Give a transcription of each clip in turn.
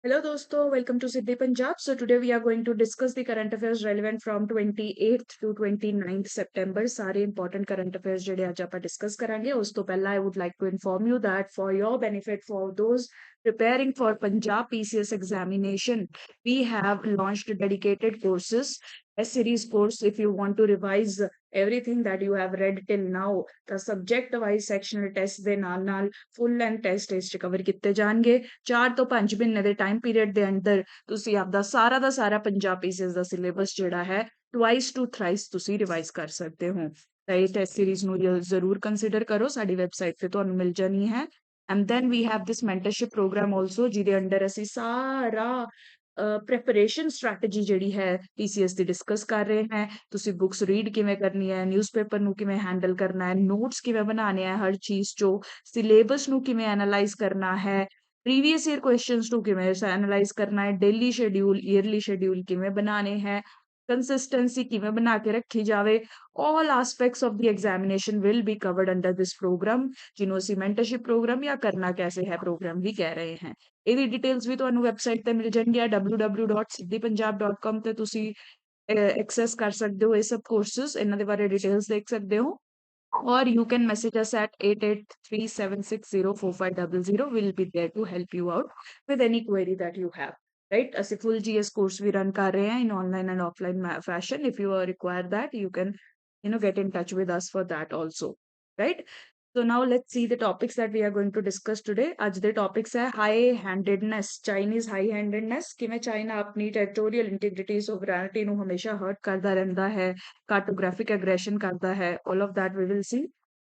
Hello दोस्तों, welcome to Siddhi Punjab. So today we are going to discuss the current affairs relevant from 28th to 29th September. सारे important current affairs ਜਿਹੜੇ ਅੱਜ ਆਪਾਂ discuss ਕਰਾਂਗੇ ਉਸ ਤੋਂ ਪਹਿਲਾਂ I would like to inform you that for your benefit, for those preparing for Punjab PCS examination, we have launched dedicated courses. A series course if you want to revise everything that you have read till now, the subject wise sectional test ਦੇ ਨਾਲ full and test ਇਸ ਚ cover ਕੀਤੇ ਜਾਣਗੇ 4 ਤੋਂ 5 ਮਹੀਨੇ ਦੇ time period ਦੇ ਅੰਦਰ ਤੁਸੀਂ ਆਪਦਾ ਸਾਰਾ ਦਾ ਸਾਰਾ ਪੰਜਾਬ ਪੀਸੀਐਸ ਦਾ ਸਿਲੇਬਸ ਜਿਹੜਾ ਹੈ ਟਵਾਈਸ ਟੂ ਥਰਾਈਸ ਤੁਸੀਂ ਰਿਵਾਈਜ਼ ਕਰ ਸਕਦੇ ਹੋ। ਤਾਂ ਇਹ ਟੈਸਟ ਸੀਰੀਜ਼ ਨੂੰ ਜ਼ਰੂਰ ਕੰਸੀਡਰ ਕਰੋ, ਸਾਡੀ ਵੈਬਸਾਈਟ ਤੇ ਤੁਹਾਨੂੰ ਮਿਲ ਜਾਣੀ ਹੈ। And then we have this mentorship programme also ਜਿਹਦੇ ਅੰਡਰ ਅਸੀਂ ਸਾਰਾ ਪ੍ਰੈਪਰੇਸ਼ਨ ਸਟ੍ਰੈਟਜੀ ਜਿਹੜੀ ਹੈ ਪੀਸੀਐਸ ਦੀ ਡਿਸਕਸ ਕਰ ਰਹੇ ਹਾਂ। ਤੁਸੀਂ ਬੁੱਕਸ ਰੀਡ ਕਿਵੇਂ ਕਰਨੀ ਹੈ, ਨਿਊਜ਼ਪੇਪਰ ਨੂੰ ਕਿਵੇਂ ਹੈਂਡਲ ਕਰਨਾ ਹੈ, ਨੋਟਸ ਕਿਵੇਂ ਬਣਾਉਣੇ ਹੈ, ਹਰ ਚੀਜ਼ ਚੋਂ ਸਿਲੇਬਸ ਨੂੰ ਕਿਵੇਂ ਐਨਾਲਾਈਜ਼ ਕਰਨਾ ਹੈ, प्रीवियस ईयर क्वेश्चंस टू किमें एनालाइज करना है, डेली शेड्यूल ईयरली शेड्यूल किमें बनाने हैं, कंसिस्टेंसी किमें बना के रखी जावे। All aspects of the examination will be covered under this programme जिन्हों ਅਸੀਂ mentorship program या करना कैसे है program भी कह रहे हैं। ਇਹਦੀ ਡਿਟੇਲਸ ਵੀ ਤੁਹਾਨੂੰ ਵੈਬਸਾਈਟ ਤੇ ਮਿਲ ਜਾਣਗੀਆਂ www.siddhipunjab.com ਤੇ ਤੁਸੀਂ ਐਕਸੈਸ ਕਰ ਸਕਦੇ ਹੋ ਇਹ ਸਭ ਕੋਰਸਸ, ਇਹਨਾਂ ਦੇ ਬਾਰੇ ਡਿਟੇਲਸ ਦੇਖ ਸਕਦੇ ਹੋ। Or you can message us at 8837604500. We'll be there to help you out with any query that you have. Right? As a full GS course we run kar rahe hain in online and offline fashion. If you require that, you can get in touch with us for that also. Right? So now let's see the topics that we are going to discuss today. आज the topics है high handedness, Chinese high handedness, किमें China अपनी territorial integrity sovereignty ਨੂੰ ਹਮੇਸ਼ਾ hurt ਕਰਦਾ ਰਹਿੰਦਾ ਹੈ, cartographic aggression ਕਰਦਾ ਹੈ, all of that we will see.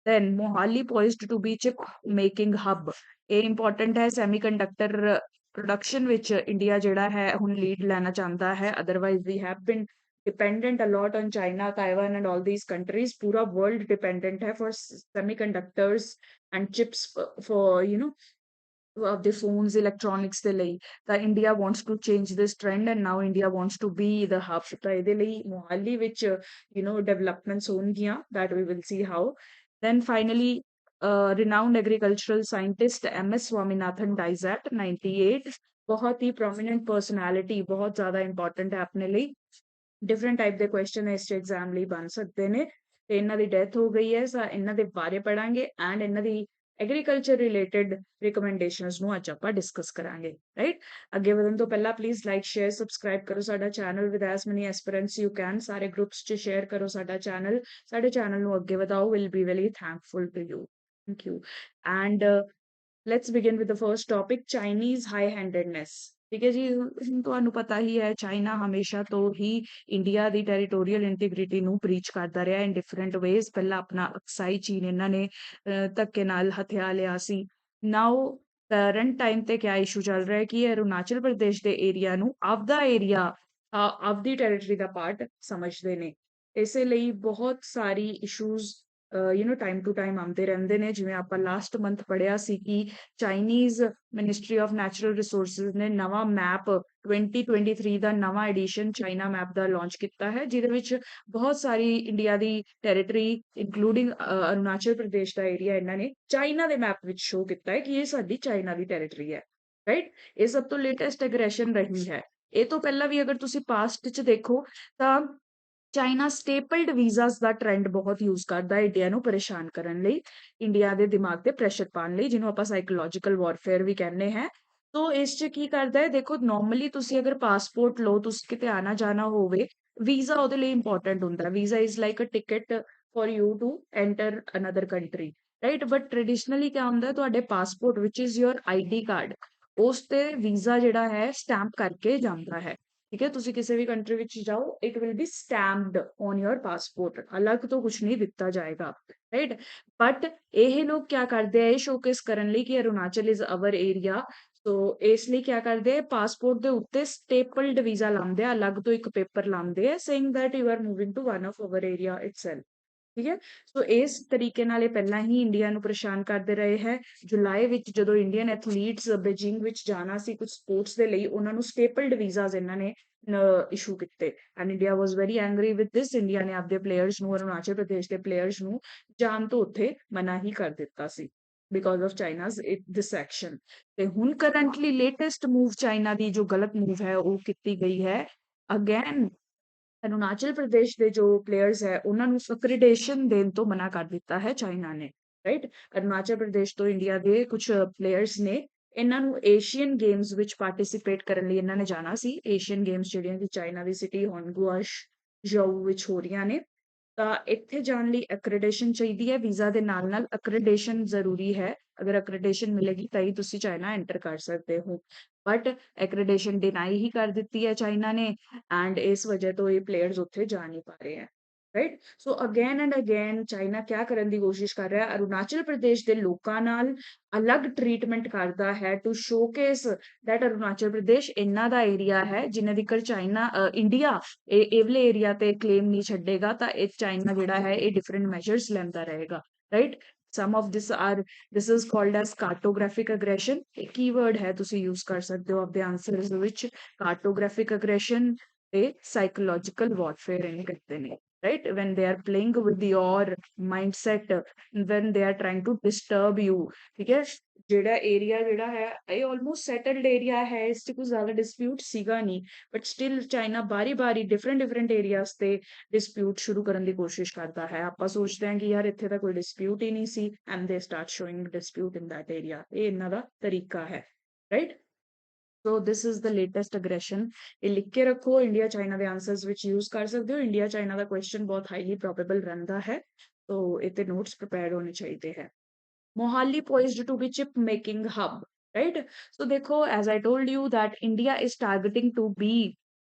Then Mohali poised to be chip making hub. ਇਹ important ਹੈ semiconductor production ਵਿੱਚ ਇੰਡੀਆ ਜਿਹੜਾ ਹੈ ਹੁਣ ਲੀਡ ਲੈਣਾ ਚਾਹੁੰਦਾ ਹੈ। Otherwise we have been dependent a lot on China, Taiwan and all these countries. Pura world dependent hai for semiconductors and chips for of the phones, electronics ਦੇ ਲਈ। ਤਾਂ India wants to change this trend and now India wants to be the hub। ਤਾਂ ਇਹਦੇ ਲਈ ਮੋਹਾਲੀ ਵਿੱਚ developments ਹੋਣਗੀਆਂ that we will see how। Then finally renowned agricultural scientist MS Swaminathan dies at 98। बहुत ही prominent personality, बहुत ज़्यादा important है अपने लिए। ਡਿਫਰੈਂਟ ਟਾਈਪ ਦੇ ਕੁਐਸਚਨ ਇਸ ਐਗਜ਼ਾਮ ਲਈ ਬਣ ਸਕਦੇ ਨੇ ਤੇ ਇਹਨਾਂ ਦੀ ਡੈਥ ਹੋ ਗਈ ਹੈ। ਸੋ ਇਹਨਾਂ ਦੇ ਬਾਰੇ ਪੜਾਂਗੇ ਐਂਡ ਇਹਨਾਂ ਦੀ ਐਗਰੀਕਲਚਰ ਰਿਲੇਟਡ ਰਿਕਮੈਂਡੇਸ਼ਨਸ ਨੂੰ ਅੱਜ ਆਪਾਂ ਡਿਸਕਸ ਕਰਾਂਗੇ। ਰਾਈਟ, ਅੱਗੇ ਵਧਣ ਤੋਂ ਪਹਿਲਾਂ ਪਲੀਜ਼ ਲਾਈਕ ਸ਼ੇਅਰ ਸਬਸਕ੍ਰਾਈਬ ਕਰੋ ਸਾਡਾ channel with as many aspirants you can. ਸਾਰੇ ਗਰੁੱਪਸ 'ਚ ਸ਼ੇਅਰ ਕਰੋ ਸਾਡਾ ਚੈਨਲ, ਸਾਡੇ ਚੈਨਲ ਨੂੰ ਅੱਗੇ ਵਧਾਓ। Will be very thankful to you. Thank you. And let's begin with the first topic, Chinese high handedness. ਠੀਕ ਹੈ ਜੀ, ਤੁਹਾਨੂੰ ਪਤਾ ਹੀ ਹੈ ਚਾਈਨਾ ਹਮੇਸ਼ਾ ਤੋਂ ਹੀ ਇੰਡੀਆ ਦੀ ਟੈਰੀਟੋਰੀਅਲ ਇੰਟੀਗ੍ਰਿਟੀ ਨੂੰ ਬ੍ਰੀਚ ਕਰਦਾ ਰਿਹਾ ਇਨ ਡਿਫਰੈਂਟ ਵੇਜ਼। ਪਹਿਲਾਂ ਆਪਣਾ ਅਕਸਾਈ ਚੀਨ ਇਹਨਾਂ ਨੇ ਧੱਕੇ ਨਾਲ ਹਥਿਆ ਲਿਆ ਸੀ। ਨਾਓ ਕਰੰਟ ਟਾਈਮ ਤੇ ਕਿਆ ਇਸ਼ੂ ਚੱਲ ਰਿਹਾ ਹੈ ਕਿ ਅਰੁਣਾਚਲ ਪ੍ਰਦੇਸ਼ ਦੇ ਏਰੀਆ ਨੂੰ ਆਪਦਾ ਏਰੀਆ, ਆਪਦੀ ਟੈਰੀਟਰੀ ਦਾ ਪਾਰਟ ਸਮਝਦੇ ਨੇ। ਇਸੇ ਲਈ ਬਹੁਤ ਸਾਰੀ ਇਸ਼ੂਜ਼ ਟਾਈਮ ਟੂ ਟਾਈਮ ਆਉਂਦੇ ਰਹਿੰਦੇ ਨੇ। ਜਿਵੇਂ ਆਪਾਂ ਲਾਸਟ ਮੰਥ ਪੜ੍ਹਿਆ ਸੀ ਕਿ Chinese ministry of natural resources ਨੇ ਨਵਾਂ ਮੈਪ 2023 ਦਾ ਨਵਾਂ ਐਡੀਸ਼ਨ ਚਾਈਨਾ ਮੈਪ ਦਾ ਲਾਂਚ ਕੀਤਾ ਹੈ, ਜਿਹਦੇ ਵਿੱਚ ਬਹੁਤ ਸਾਰੀ ਇੰਡੀਆ ਦੀ ਟੈਰੀਟਰੀ ਇਨਕਲੂਡਿੰਗ ਅਰੁਣਾਚਲ ਪ੍ਰਦੇਸ਼ ਦਾ ਏਰੀਆ ਇਹਨਾਂ ਨੇ ਚਾਈਨਾ ਦੇ ਮੈਪ ਵਿੱਚ ਸ਼ੋ ਕੀਤਾ ਹੈ ਕਿ ਇਹ ਸਾਡੀ ਚਾਈਨਾ ਦੀ ਟੈਰੀਟਰੀ ਹੈ। ਰਾਈਟ, ਇਹ ਸਭ ਤੋਂ ਲੇਟੈਸਟ ਐਗਰੈਸ਼ਨ ਰਹੀ ਹੈ। ਇਹ ਤੋਂ ਪਹਿਲਾਂ ਵੀ ਅਗਰ ਤੁਸੀਂ ਪਾਸਟ 'ਚ ਦੇਖੋ ਤਾਂ ਚਾਈਨਾ ਸਟੇਪਲਡ ਵੀਜ਼ਾਸ ਦਾ ਟ੍ਰੈਂਡ ਬਹੁਤ ਯੂਜ਼ ਕਰਦਾ ਹੈ ਇੰਡੀਆ ਨੂੰ ਪਰੇਸ਼ਾਨ ਕਰਨ ਲਈ, ਇੰਡੀਆ ਦੇ ਦਿਮਾਗ ਤੇ ਪ੍ਰੈਸ਼ਰ ਪਾਉਣ ਲਈ, ਜਿਹਨੂੰ ਆਪਾਂ ਸਾਈਕੋਲੋਜੀਕਲ ਵਾਰਫੇਅਰ ਵੀ ਕਹਿੰਦੇ ਹਾਂ। ਤੋ ਇਸ 'ਚ ਕੀ ਕਰਦਾ ਹੈ, ਦੇਖੋ ਨਾਰਮਲੀ ਤੁਸੀਂ ਅਗਰ ਪਾਸਪੋਰਟ ਲਓ, ਤੁਸੀਂ ਕਿਤੇ ਆਣਾ ਜਾਣਾ ਹੋਵੇ, ਵੀਜ਼ਾ ਉਹਦੇ ਲਈ ਇੰਪੋਰਟੈਂਟ ਹੁੰਦਾ। Visa is like a ticket for you to enter another country. Right, but traditionally ਕਿਆ ਹੁੰਦਾ, ਤੁਹਾਡੇ ਪਾਸਪੋਰਟ ਵਿਚ ਇਜ਼ ਯੋਰ ਆਈਡੀ ਕਾਰਡ, ਉਸ ਤੇ ਵੀਜ਼ਾ ਜਿਹੜਾ ਹੈ ਸਟੈਂਪ ਕਰਕੇ ਜਾਂਦਾ ਹੈ। ਠੀਕ ਹੈ, ਤੁਸੀਂ ਕਿਸੇ ਵੀ ਕੰਟਰੀ ਵਿੱਚ ਜਾਓ, it will be stamped on your passport, ਅਲੱਗ ਤੋਂ ਕੁਝ ਨਹੀਂ ਦਿੱਤਾ ਜਾਏਗਾ। ਰਾਈਟ, ਬਟ ਇਹ ਲੋਕ ਕਿਆ ਕਰਦੇ ਆ, ਇਹ ਸ਼ੋਕੇਸ ਕਰਨ ਲਈ ਕਿ ਅਰੁਣਾਚਲ ਇਜ਼ ਅਵਰ ਏਰੀਆ। ਸੋ ਇਸ ਲਈ ਕਿਆ ਕਰਦੇ ਆ, ਪਾਸਪੋਰਟ ਦੇ ਉੱਤੇ ਸਟੇਪਲਡ ਵੀਜ਼ਾ ਲਾਉਂਦੇ ਆ, ਅਲੱਗ ਤੋਂ ਇੱਕ ਪੇਪਰ ਲਾਉਂਦੇ ਆ saying that you are moving to one of our area itself. ਠੀਕ ਹੈ, ਸੋ ਇਸ ਤਰੀਕੇ ਨਾਲ ਇਹ ਪਹਿਲਾਂ ਹੀ ਇੰਡੀਆ ਨੂੰ ਪਰੇਸ਼ਾਨ ਕਰਦੇ ਰਹੇ ਹੈ। ਜੁਲਾਈ ਵਿੱਚ ਜਦੋਂ ਇੰਡੀਅਨ ਐਥਲੀਟਸ ਬੀਜਿੰਗ ਵਿੱਚ ਜਾਣਾ ਸੀ ਕੁਝ ਸਪੋਰਟਸ ਦੇ ਲਈ, ਉਹਨਾਂ ਨੂੰ ਸਟੇਪਲਡ ਵੀਜ਼ਾਸ ਇਹਨਾਂ ਨੇ ਇਸ਼ੂ ਕੀਤੇ and India was very angry with this. India ਨੇ ਆਪਦੇ ਪਲੇਅਰਸ ਨੂੰ, ਅਰੁਣਾਚਲ ਪ੍ਰਦੇਸ਼ ਦੇ ਪਲੇਅਰਸ ਨੂੰ ਜਾਣ ਤੋਂ ਉੱਥੇ ਮਨਾ ਹੀ ਕਰ ਦਿੱਤਾ ਸੀ। because of China's this action। ਤੇ ਹੁਣ ਕਰੰਟਲੀ ਲੇਟੈਸਟ ਮੂਵ ਚਾਈਨਾ ਦੀ ਜੋ ਗਲਤ ਮੂਵ ਹੈ ਉਹ ਕੀਤੀ ਗਈ ਹੈ ਅਗੇਨ ਅਰੁਣਾਚਲ ਪ੍ਰਦੇਸ਼ ਦੇ ਜੋ ਪਲੇਅਰਸ ਹੈ ਉਹਨਾਂ ਨੂੰ ਅਕ੍ਰੀਡੇਸ਼ਨ ਦੇਣ ਤੋਂ ਮਨਾ ਕਰ ਦਿੱਤਾ ਹੈ ਚਾਈਨਾ ਨੇ, ਰਾਈਟ। ਅਰੁਣਾਚਲ ਪ੍ਰਦੇਸ਼ ਤੋਂ ਇੰਡੀਆ ਦੇ ਕੁਝ ਪਲੇਅਰਸ ਨੇ, ਇਹਨਾਂ ਨੂੰ ਏਸ਼ੀਅਨ ਗੇਮਸ ਵਿੱਚ ਪਾਰਟਿਸਿਪੇਟ ਕਰਨ ਲਈ ਇਹਨਾਂ ਨੇ ਜਾਣਾ ਸੀ। ਏਸ਼ੀਅਨ ਗੇਮਸ ਜਿਹੜੀਆਂ ਕਿ ਚਾਈਨਾ ਦੀ ਸਿਟੀ ਹੋਂਗੁਆਸ਼ ਜ਼ਹੂ ਵਿੱਚ ਹੋ ਰਹੀਆਂ ਨੇ, ਤਾਂ ਇੱਥੇ ਜਾਣ ਲਈ ਅਕ੍ਰੀਡੇਸ਼ਨ ਚਾਹੀਦੀ ਹੈ। ਵੀਜ਼ਾ ਦੇ ਨਾਲ ਨਾਲ ਅਕ੍ਰੀਡੇਸ਼ਨ ਜ਼ਰੂਰੀ ਹੈ। ਅਗਰ ਅਕ੍ਰੀਡੇਸ਼ਨ ਮਿਲੇਗੀ ਤਾਂ ਹੀ ਤੁਸੀਂ ਚਾਈਨਾ ਐਂਟਰ ਕਰ ਸਕਦੇ ਹੋ, ਬਟ ਐਕ੍ਰੀਡੇਸ਼ਨ ਡਿਨਾਈ ਹੀ ਕਰ ਦਿੱਤੀ ਹੈ ਚਾਈਨਾ ਨੇ, ਐਂਡ ਇਸ ਵਜ੍ਹਾ ਤੋਂ ਇਹ ਪਲੇਅਰਸ ਉੱਥੇ ਜਾ ਨਹੀਂ ਪਾ ਰਹੇ ਹੈ, right. So again and again China ਕਿਆ ਕਰਨ ਦੀ ਕੋਸ਼ਿਸ਼ ਕਰ ਰਿਹਾ, ਅਰੁਣਾਚਲ ਪ੍ਰਦੇਸ਼ ਦੇ ਲੋਕਾਂ ਨਾਲ ਅਲੱਗ ਟ੍ਰੀਟਮੈਂਟ ਕਰਦਾ ਹੈ to showcase that Arunachal Pradesh ਇਹਨਾਂ ਦਾ ਏਰੀਆ ਹੈ ਜਿਨ੍ਹਾਂ ਦੀ ਕਰ ਚਾਈਨਾ ਇੰਡੀਆ ਇਹ ਵਾਲੇ ਏਰੀਆ ਤੇ ਕਲੇਮ ਨਹੀਂ ਛੱਡੇਗਾ ਤਾਂ ਇਹ ਚਾਈਨਾ ਜਿਹੜਾ ਹੈ ਇਹ ਡਿਫਰੈਂਟ ਮੈਜਰਸ ਲੈਂਦਾ ਰਹੇਗਾ, right. some of this is called as cartographic aggression। ਇੱਕ ਕੀਵਰਡ ਹੈ ਤੁਸੀਂ ਯੂਜ਼ ਕਰ ਸਕਦੇ ਹੋ ਆਪਦੇ ਆਨਸਰਸ ਵਿੱਚ, cartographic aggression ਤੇ psychological warfare ਇਹਨੂੰ ਕਹਿੰਦੇ ਨੇ, right? When they are playing with your mindset, when they are trying to disturb you, ਠੀਕ ਹੈ। ਜਿਹੜਾ ਏਰੀਆ ਜਿਹੜਾ ਹੈ ਇਹ ਆਲਮੋਸਟ ਸੈਟਲਡ ਏਰੀਆ ਹੈ, ਇਸ 'ਚ ਕੁਝ ਜ਼ਿਆਦਾ ਡਿਸਪਿਊਟ ਸੀਗਾ ਨਹੀਂ, ਬਟ ਸਟਿਲ ਚਾਈਨਾ ਬਾਰੀ ਡਿਫਰੈਂਟ ਏਰੀਆਜ਼ ਤੇ ਡਿਸਪਿਊਟ ਸ਼ੁਰੂ ਕਰਨ ਦੀ ਕੋਸ਼ਿਸ਼ ਕਰਦਾ ਹੈ। ਆਪਾਂ ਸੋਚਦੇ ਹਾਂ ਕਿ ਯਾਰ ਇੱਥੇ ਤਾਂ ਕੋਈ ਡਿਸਪਿਊਟ ਹੀ ਨਹੀਂ ਸੀ, ਐਂਡ ਦੇ start showing dispute in that area. ਇਹ ਇਹਨਾਂ ਦਾ ਤਰੀਕਾ ਹੈ, right. So this is the latest aggression. ਇਹ ਲਿਖ ਕੇ ਰੱਖੋ, ਇੰਡੀਆ ਚਾਈਨਾ ਦੇ ਆਂਸਰਸ ਵਿੱਚ ਯੂਜ਼ ਕਰ ਸਕਦੇ ਹੋ। ਇੰਡੀਆ ਚਾਈਨਾ ਦਾ ਕੁਐਸਚਨ ਬਹੁਤ ਹਾਈਲੀ ਪ੍ਰੋਬੇਬਲ ਰਹਿੰਦਾ ਹੈ, ਸੋ ਇਹ ਤੇ ਨੋਟਸ ਪ੍ਰਿਪੇਅਰ ਹੋਣੇ ਚਾਹੀਦੇ ਹੈ। Mohali poised to be chip making hub, right? So देखो, as I told you that India is targeting to be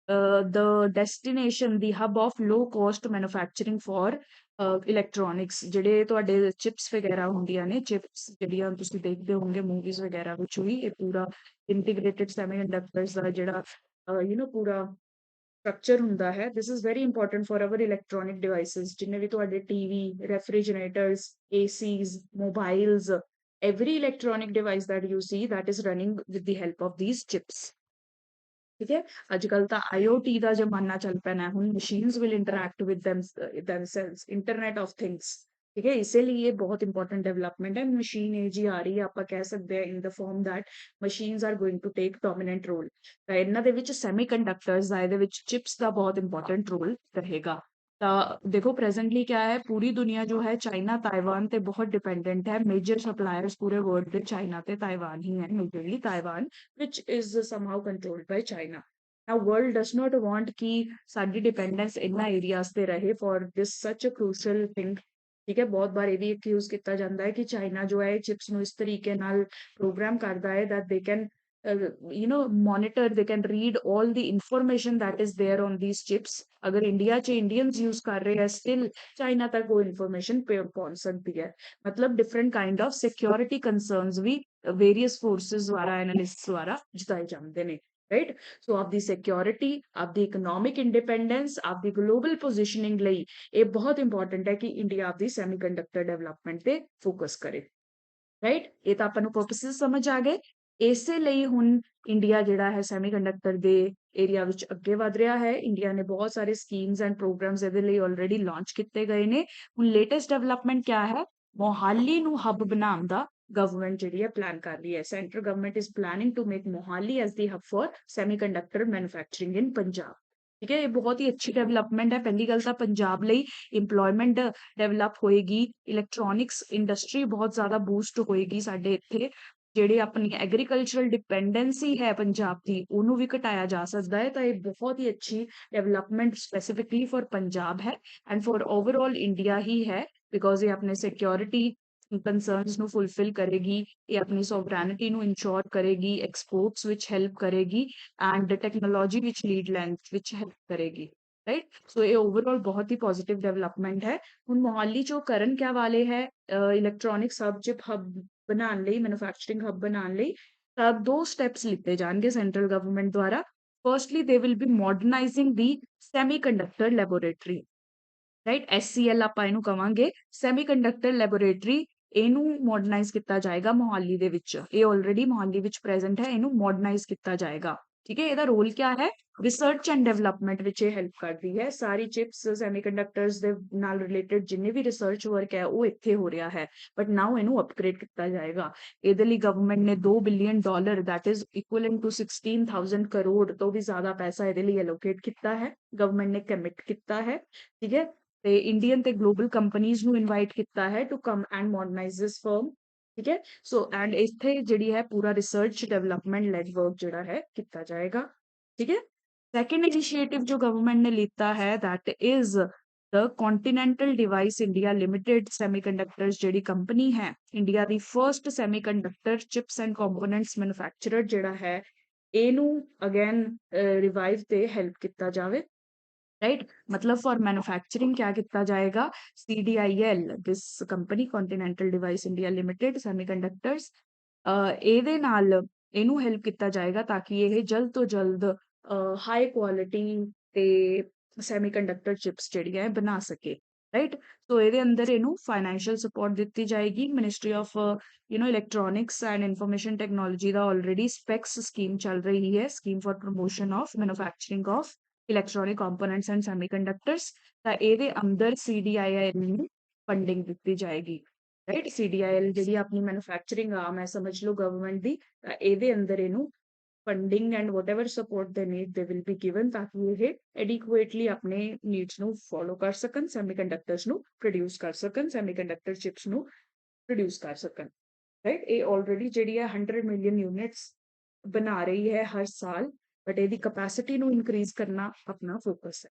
the destination, the hub of low cost manufacturing for electronics। ਜਿਹੜੇ ਤੁਹਾਡੇ chips ਵਗੈਰਾ ਹੁੰਦੀਆਂ ਨੇ, chips ਜਿਹੜੀਆਂ ਤੁਸੀਂ ਦੇਖਦੇ ਹੋਵੋਗੇ ਮੂਵੀਜ਼ ਵਗੈਰਾ ਵਿੱਚ ਵੀ, ਇਹ ਪੂਰਾ integrated semiconductors ਦਾ ਜਿਹੜਾ ਪੂਰਾ ਸਟਰਕਚਰ ਹੁੰਦਾ ਹੈ। This is very important for our electronic devices, ਜਿੰਨੇ ਵੀ ਤੁਹਾਡੇ TV, refrigerators, ACs, mobiles, every electronic device that you see that is running with the help of these chips। ठीक है, आजकल तो IoT ਦਾ ਜ਼ਮਾਨਾ ਚੱਲ ਪੈਣਾ ਹੁਣ, machines will interact with themselves, internet of things। ठीक है, इसीलिए ये बहुत इंपॉर्टेंट डेवलपमेंट है। मशीन एज ही आ रही है, आप कह सकते हैं in the form that machines are going to take dominant role. ਤਾਂ ਇਹਨਾਂ ਦੇ ਵਿੱਚ ਸੈਮੀਕੰਡਕਟਰਸ ਦਾ, ਇਹਦੇ ਵਿੱਚ ਚਿਪਸ ਦਾ ਬਹੁਤ ਇੰਪੋਰਟੈਂਟ ਰੋਲ ਰਹੇਗਾ। ਤਾਂ ਦੇਖੋ ਪ੍ਰੈਜ਼ੈਂਟਲੀ ਕਿਆ ਹੈ, ਪੂਰੀ ਦੁਨੀਆ ਜੋ ਹੈ ਚਾਈਨਾ ਤਾਈਵਾਨ ਤੇ ਬਹੁਤ ਡਿਪੈਂਡੈਂਟ ਹੈ। ਮੇਜਰ ਸਪਲਾਇਰਸ ਪੂਰੇ ਵਰਲਡ ਦੇ ਚਾਈਨਾ ਤੇ ਤਾਈਵਾਨ ਹੀ ਹੈ, majorly Taiwan which is somehow controlled by China। Now world does not want ਕਿ ਸਾਡੀ ਡਿਪੈਂਡੈਂਸ ਇਹਨਾਂ ਏਰੀਆਜ਼ ਤੇ ਰਹੇ for this such a crucial thing। ਠੀਕ ਹੈ, ਬਹੁਤ ਵਾਰ ਇਹ ਵੀ ਅਕਿਊਜ਼ ਕੀਤਾ ਜਾਂਦਾ ਹੈ ਕਿ ਚਾਈਨਾ ਜੋ ਹੈ ਚਿਪਸ ਨੂੰ ਇਸ ਤਰੀਕੇ ਨਾਲ ਪ੍ਰੋਗਰਾਮ ਕਰਦਾ ਹੈ that they can monitor, they can read all the information that is there on these chips। ਅਗਰ ਇੰਡੀਆ 'ਚ ਇੰਡੀਅਨਸ ਯੂਜ਼ ਕਰ ਰਹੇ ਹੈ ਸਟਿਲ ਚਾਈਨਾ ਤੱਕ ਉਹ ਇਨਫੋਰਮੇਸ਼ਨ ਪਹੁੰਚ ਸਕਦੀ ਹੈ। ਮਤਲਬ different kind of security concerns ਵੀ ਵੇਰੀਅਸ ਫੋਰਸਿਸ ਦੁਆਰਾ, ਐਨਾਲਿਸਟ ਦੁਆਰਾ ਜਤਾਏ ਜਾਂਦੇ ਨੇ, ਰਾਈਟ। ਸੋ ਆਪਦੀ ਸਿਕਿਉਰਿਟੀ, ਆਪਦੀ ਇਕਨੋਮਿਕ ਇੰਡੀਪੈਂਡੈਂਸ, ਆਪਦੀ ਗਲੋਬਲ ਪੋਜੀਸ਼ਨਿੰਗ ਲਈ ਇਹ ਬਹੁਤ ਇੰਪੋਰਟੈਂਟ ਹੈ ਕਿ ਇੰਡੀਆ ਆਪਦੀ ਸੈਮੀਕੰਡਕਟਰ ਡਿਵੈਲਪਮੈਂਟ ਤੇ ਫੋਕਸ ਕਰੇ, ਰਾਈਟ। ਇਹ ਤਾਂ ਆਪਾਂ ਨੂੰ ਪਰਪਸਿਸ ਸਮਝ ਆ ਗਏ। ਇਸੇ ਲਈ ਹੁਣ ਇੰਡੀਆ ਜਿਹੜਾ ਹੈ ਸੈਮੀਕੰਡਕਟਰ ਦੇ ਏਰੀਆ ਵਿੱਚ ਅੱਗੇ ਵਧ ਰਿਹਾ ਹੈ। ਇੰਡੀਆ ਨੇ ਬਹੁਤ ਸਾਰੇ ਸਕੀਮਸ ਐਂਡ ਪ੍ਰੋਗਰਾਮਸ ਇਹਦੇ ਲਈ ਆਲਰੇਡੀ ਲਾਂਚ ਕੀਤੇ ਗਏ ਨੇ। ਹੁਣ ਲੇਟੈਸਟ ਡਿਵੈਲਪਮੈਂਟ ਕਿਆ ਹੈ, ਮੋਹਾਲੀ ਨੂੰ ਹੱਬ ਬਣਾਉਣ ਦਾ ਗਵਰਨਮੈਂਟ ਜਿਹੜੀ ਹੈ ਪਲਾਨ ਕਰ ਰਹੀ ਹੈ। Central government is planning to make Mohali as the hub for semiconductor manufacturing in Punjab. ਠੀਕ ਹੈ, ਇਹ ਬਹੁਤ ਹੀ ਅੱਛੀ ਡਿਵੈਲਪਮੈਂਟ ਹੈ। ਪਹਿਲੀ ਗੱਲ ਤਾਂ ਪੰਜਾਬ ਲਈ ਇੰਪਲੋਇਮੈਂਟ ਡਿਵੈਲਪ ਹੋਏਗੀ, ਇਲੈਕਟ੍ਰੋਨਿਕਸ ਇੰਡਸਟਰੀ ਬਹੁਤ ਜ਼ਿਆਦਾ ਬੂਸਟ ਹੋਏਗੀ ਸਾਡੇ ਇੱਥੇ। ਜਿਹੜੇ ਆਪਣੀ ਐਗਰੀਕਲਚਰਲ ਡਿਪੈਂਡੈਂਸੀ ਹੈ ਪੰਜਾਬ ਦੀ, ਉਹਨੂੰ ਵੀ ਘਟਾਇਆ ਜਾ ਸਕਦਾ ਹੈ। ਤਾਂ ਇਹ ਬਹੁਤ ਹੀ ਅੱਛੀ ਡਿਵੈਲਪਮੈਂਟ ਸਪੈਸੀਫਿਕਲੀ ਫॉर ਪੰਜਾਬ ਹੈ ਐਂਡ ਫॉर ਓਵਰਆਲ ਇੰਡੀਆ ਹੀ ਹੈ, ਬਿਕੋਜ਼ ਇਹ ਆਪਣੇ ਸਿਕਿਉਰਿਟੀ ਕੰਸਰਨਸ ਨੂੰ ਫੁਲਫਿਲ ਕਰੇਗੀ, ਇਹ ਆਪਣੀ ਸੋਵਰੈਨਿਟੀ ਨੂੰ ਇੰਸ਼ੋਰ ਕਰੇਗੀ, ਐਕਸਪੋਰਟਸ ਵਿੱਚ ਹੈਲਪ ਕਰੇਗੀ ਐਂਡ ਟੈਕਨੋਲੋਜੀ ਵਿੱਚ ਲੀਡ ਲੈਣ ਵਿੱਚ ਹੈਲਪ ਕਰੇਗੀ, ਰਾਈਟ। ਸੋ ਇਹ ਓਵਰਆਲ ਬਹੁਤ ਹੀ ਪੋਜ਼ਿਟਿਵ ਡਿਵੈਲਪਮੈਂਟ ਹੈ। ਹੁਣ ਮੋਹਾਲੀ 'ਚ ਕਰਨ ਕਿਆ ਵਾਲੇ ਹੈ, ਇਲੈਕਟ੍ਰੋਨਿਕਸ ਹਬ, ਚਿਪ ਹਬ ਬਣਾਉਣ ਲਈ, ਮੈਨੂਫੈਕਚਰਿੰਗ ਹਬ ਬਣਾਉਣ ਲਈ ਤਾਂ 2 ਸਟੈਪਸ ਲਿੱਤੇ ਜਾਣਗੇ ਸੈਂਟਰਲ ਗਵਰਨਮੈਂਟ ਦੁਆਰਾ। Firstly they will be ਮਾਡਰਨਾਈਜ਼ਿੰਗ the semiconductor laboratory, right. SCL ਆਪਾਂ ਇਹਨੂੰ ਕਵਾਂਗੇ, ਸੈਮੀਕੰਡਕਟਰ ਲੈਬੋਰੇਟਰੀ। ਇਹਨੂੰ ਮਾਡਰਨਾਈਜ਼ ਕੀਤਾ ਜਾਏਗਾ ਮੋਹਾਲੀ ਦੇ ਵਿੱਚ। ਇਹ ਆਲਰੇਡੀ ਮੋਹਾਲੀ ਵਿੱਚ ਪ੍ਰੈਜ਼ੈਂਟ ਹੈ, ਇਹਨੂੰ ਮਾਡਰਨਾਈਜ਼ ਕੀਤਾ ਜਾਏਗਾ। ठीक है, ਇਹਦਾ ਰੋਲ ਕਿਆ ਹੈ? ਰਿਸਰਚ ਐਂਡ ਡਿਵੈਲਪਮੈਂਟ ਵਿੱਚ ਇਹ ਹੈਲਪ ਕਰਦੀ ਹੈ। ਸਾਰੀ ਚਿਪਸ ਸੈਮੀਕੰਡਕਟਰਸ ਦੇ ਨਾਲ ਰਿਲੇਟਡ ਜਿੰਨੇ ਵੀ ਰਿਸਰਚ ਵਰਕ ਹੈ ਉਹ ਇੱਥੇ ਹੋ ਰਿਹਾ ਹੈ, ਬਟ ਨਾਓ ਇਹਨੂੰ ਅਪਗ੍ਰੇਡ ਕੀਤਾ ਜਾਏਗਾ। ਇਹਦੇ ਲਈ ਗਵਰਨਮੈਂਟ ਨੇ $2 billion that is equivalent to 16,000 crore ਤੋਂ ਵੀ ਜ਼ਿਆਦਾ ਪੈਸਾ ਇਹਦੇ ਲਈ ਐਲੋਕੇਟ ਕੀਤਾ ਹੈ, ਗਵਰਨਮੈਂਟ ਨੇ ਕਮਿਟ ਕੀਤਾ ਹੈ। ਠੀਕ ਹੈ, ਤੇ ਇੰਡੀਅਨ ਤੇ ਗਲੋਬਲ ਕੰਪਨੀਜ਼ ਨੂੰ ਇਨਵਾਈਟ ਕੀਤਾ ਹੈ to come and modernise this firm. ਠੀਕ ਹੈ, ਸੋ ਐਂਡ ਇੱਥੇ ਜਿਹੜੀ ਹੈ ਪੂਰਾ ਰਿਸਰਚ ਡਿਵੈਲਪਮੈਂਟ ਲੈਡ ਵਰਕ ਜਿਹੜਾ ਹੈ ਕੀਤਾ ਜਾਏਗਾ। ਠੀਕ ਹੈ, ਸੈਕੰਡ ਇਨੀਸ਼ੀਏਟਿਵ ਜੋ ਗਵਰਨਮੈਂਟ ਨੇ ਲਿੱਤਾ ਹੈ that is the Continental Device India Limited Semiconductors ਜਿਹੜੀ ਕੰਪਨੀ ਹੈ, India the first semiconductor chips and components manufacturer ਜਿਹੜਾ ਹੈ, ਇਹਨੂੰ ਅਗੇਨ ਰਿਵਾਈਵ ਤੇ ਹੈਲਪ ਕੀਤਾ ਜਾਵੇ। राइट, मतलब फॉर मैन्युफैक्चरिंग क्या किया जाएगा? CDIL, this company Continental Device India Limited semiconductors, ਇਹਦੇ ਨਾਲ ਇਹਨੂੰ ਹੈਲਪ ਕੀਤਾ ਜਾਏਗਾ ਤਾਂ ਕਿ ਇਹ ਜਲਦ ਤੋਂ ਜਲਦ ਹਾਈ ਕੁਆਲਿਟੀ ਤੇ ਸੈਮੀਕੰਡਕਟਰ ਚਿਪਸ ਜਿਹੜੀਆਂ ਹੈ ਬਣਾ ਸਕੇ। ਰਾਈਟ, ਸੋ ਇਹਦੇ ਅੰਦਰ ਇਹਨੂੰ ਫਾਈਨੈਂਸ਼ੀਅਲ ਸਪੋਰਟ ਦਿੱਤੀ ਜਾਏਗੀ। Ministry of Electronics and Information Technology ਦਾ ਆਲਰੇਡੀ ਸਪੈਕਸ ਸਕੀਮ ਚੱਲ ਰਹੀ ਹੈ, scheme for promotion of manufacturing of electronic components and semiconductors, ਤਾਂ ਇਹਦੇ ਅੰਦਰ CDIL ਨੂੰ ਫੰਡਿੰਗ ਦਿੱਤੀ ਜਾਏਗੀ। ਰਾਈਟ, CDIL ਜਿਹੜੀ ਆਪਣੀ ਮੈਨੂਫੈਕਚਰਿੰਗ ਆਰਮ ਹੈ ਸਮਝ ਲਓ ਗਵਰਨਮੈਂਟ ਦੀ, ਤਾਂ ਇਹਦੇ ਅੰਦਰ ਇਹਨੂੰ ਫੰਡਿੰਗ ਐਂਡ ਵਟਐਵਰ ਸਪੋਰਟ ਦੇ need they will be given ਤਾਂ ਕਿ ਇਹ ਐਡਿਕੁਏਟਲੀ ਆਪਣੇ ਨੀਡਸ ਨੂੰ ਫੋਲੋ ਕਰ ਸਕਣ, ਸੈਮੀਕੰਡਕਟਰਸ ਨੂੰ ਪ੍ਰੋਡਿਊਸ ਕਰ ਸਕਣ, ਸੈਮੀਕੰਡਕਟਰ ਚਿਪਸ ਨੂੰ ਪ੍ਰੋਡਿਊਸ ਕਰ ਸਕਣ। ਰਾਈਟ, ਇਹ ਆਲਰੇਡੀ ਜਿਹੜੀ ਹੈ 100 ਮਿਲੀਅਨ ਯੂਨਿਟਸ ਬਣਾ ਰਹੀ ਹੈ ਹਰ ਸਾਲ, ਬਟ ਇਹਦੀ ਕਪੈਸਿਟੀ ਨੂੰ ਇਨਕਰੀਜ਼ ਕਰਨਾ ਆਪਣਾ ਫੋਕਸ ਹੈ।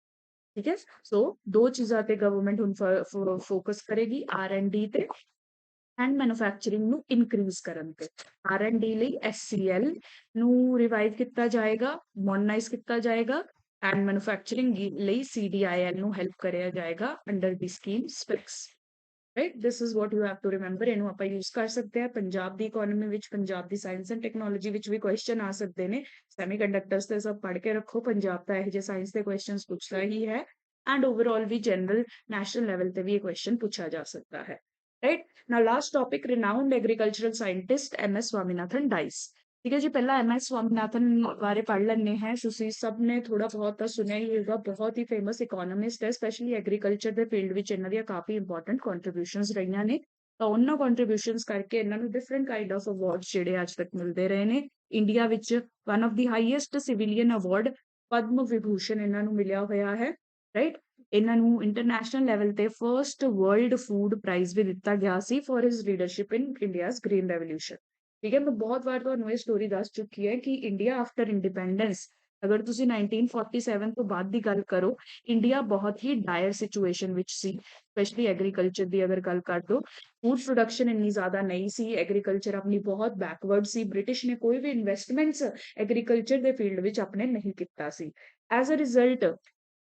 ਠੀਕ ਹੈ, ਸੋ ਦੋ ਚੀਜ਼ਾਂ ਤੇ ਗਵਰਨਮੈਂਟ ਹੁਣ ਫੋਕਸ ਕਰੇਗੀ, R&D ਤੇ ਐਂਡ ਮੈਨੂਫੈਕਚਰਿੰਗ ਨੂੰ ਇਨਕਰੀਜ਼ ਕਰਨ ਤੇ। R&D ਲਈ SCL ਨੂੰ ਰਿਵਾਈਵ ਕੀਤਾ ਜਾਏਗਾ, ਮੋਡਰਨਾਈਜ਼ ਕੀਤਾ ਜਾਏਗਾ, ਐਂਡ ਮੈਨੂਫੈਕਚਰਿੰਗ ਲਈ CDIL ਨੂੰ ਹੈਲਪ ਕਰਿਆ ਜਾਏਗਾ under the scheme SPECS। Right, this is what you have to remember. ਇਹਨੂੰ ਆਪਾਂ ਯੂਜ਼ ਕਰ ਸਕਦੇ ਹਾਂ ਪੰਜਾਬ ਦੀ ਇਕੋਨਮੀ ਵਿੱਚ, ਪੰਜਾਬ ਦੀ ਸਾਇੰਸ ਐਂਡ ਟੈਕਨੋਲੋਜੀ ਵਿੱਚ ਵੀ ਕੁਐਸਚਨ ਆ ਸਕਦੇ ਨੇ। ਸੈਮੀਕੰਡਕਟਰਸ ਤੇ ਸਭ ਪੜ੍ਹ ਕੇ ਰੱਖੋ, ਪੰਜਾਬ ਦਾ ਇਹੋ ਜਿਹੇ ਸਾਇੰਸ ਦੇ ਕੁਐਸਚਨਸ ਪੁੱਛਦਾ ਹੀ ਹੈ, ਐਂਡ ਓਵਰਆਲ ਵੀ ਜਨਰਲ ਨੈਸ਼ਨਲ ਲੈਵਲ ਤੇ ਵੀ ਇਹ ਕੁਐਸਚਨ ਪੁੱਛਾ ਜਾ ਸਕਦਾ ਹੈ। Right, now last topic, renowned agricultural scientist MS Swaminathan dies. ਠੀਕ ਹੈ ਜੀ, ਪਹਿਲਾਂ MS ਸਵਾਮੀਨਾਥਨ ਬਾਰੇ ਪੜ੍ਹ ਲੈਂਦੇ हैं। ਤੁਸੀਂ ਸਭ ਨੇ ਥੋੜਾ ਬਹੁਤ ਤਾਂ ਸੁਣਿਆ ਹੀ ਹੋਏਗਾ, ਬਹੁਤ ਹੀ ਫੇਮਸ ਇਕੋਨੋਮਿਸਟ ਹੈ, ਸਪੈਸ਼ਲੀ ਐਗਰੀਕਲਚਰ ਦੇ ਫੀਲਡ ਵਿੱਚ ਇਹਨਾਂ ਦੀਆਂ ਕਾਫੀ ਇੰਪੋਰਟੈਂਟ ਕੰਟਰੀਬਿਊਸ਼ਨਸ ਰਹੀਆਂ ਨੇ। ਤਾਂ ਉਹਨਾਂ ਕੰਟਰੀਬਿਊਸ਼ਨਸ ਕਰਕੇ ਇਹਨਾਂ ਨੂੰ ਡਿਫਰੈਂਟ ਕਾਈਂਡ ਆਫ ਅਵਾਰਡਸ ਜਿਹੜੇ ਅੱਜ ਤੱਕ ਮਿਲਦੇ ਰਹੇ ਨੇ। ਇੰਡੀਆ ਵਿੱਚ one of the highest civilian award Padma Vibhushan ਇਹਨਾਂ ਨੂੰ ਮਿਲਿਆ ਹੋਇਆ ਹੈ। ਰਾਈਟ, ਇਹਨਾਂ ਨੂੰ ਇੰਟਰਨੈਸ਼ਨਲ ਲੈਵਲ ਤੇ ਫਰਸਟ ਵਰਲਡ ਫੂਡ ਪ੍ਰਾਈਜ਼ ਵੀ ਦਿੱਤਾ ਗਿਆ ਸੀ for his leadership in India's green revolution. ਠੀਕ ਹੈ, ਮੈਂ ਬਹੁਤ ਵਾਰ ਤੁਹਾਨੂੰ ਇਹ ਸਟੋਰੀ ਦੱਸ ਚੁੱਕੀ ਹੈ ਕਿ ਇੰਡੀਆ ਆਫਟਰ ਇੰਡੀਪੈਂਡੈਂਸ, ਅਗਰ ਤੁਸੀਂ 1947 ਤੋਂ ਬਾਅਦ ਦੀ ਗੱਲ ਕਰੋ, ਇੰਡੀਆ ਬਹੁਤ ਹੀ ਡਾਇਰ ਸਿਚੁਏਸ਼ਨ ਵਿੱਚ ਸੀ, ਸਪੈਸ਼ਲੀ ਐਗਰੀਕਲਚਰ ਦੀ ਅਗਰ ਗੱਲ ਕਰ ਦੋ। ਫੂਡ ਪ੍ਰੋਡਕਸ਼ਨ ਇੰਨੀ ਜ਼ਿਆਦਾ ਨਹੀਂ ਸੀ, ਐਗਰੀਕਲਚਰ ਆਪਣੀ ਬਹੁਤ ਬੈਕਵਰਡ ਸੀ, ਬ੍ਰਿਟਿਸ਼ ਨੇ ਕੋਈ ਵੀ ਇਨਵੈਸਟਮੈਂਟਸ ਐਗਰੀਕਲਚਰ ਦੇ ਫੀਲਡ ਵਿੱਚ ਆਪਣੇ ਨਹੀਂ ਕੀਤਾ ਸੀ। ਐਜ਼ ਅ ਰਿਜ਼ਲਟ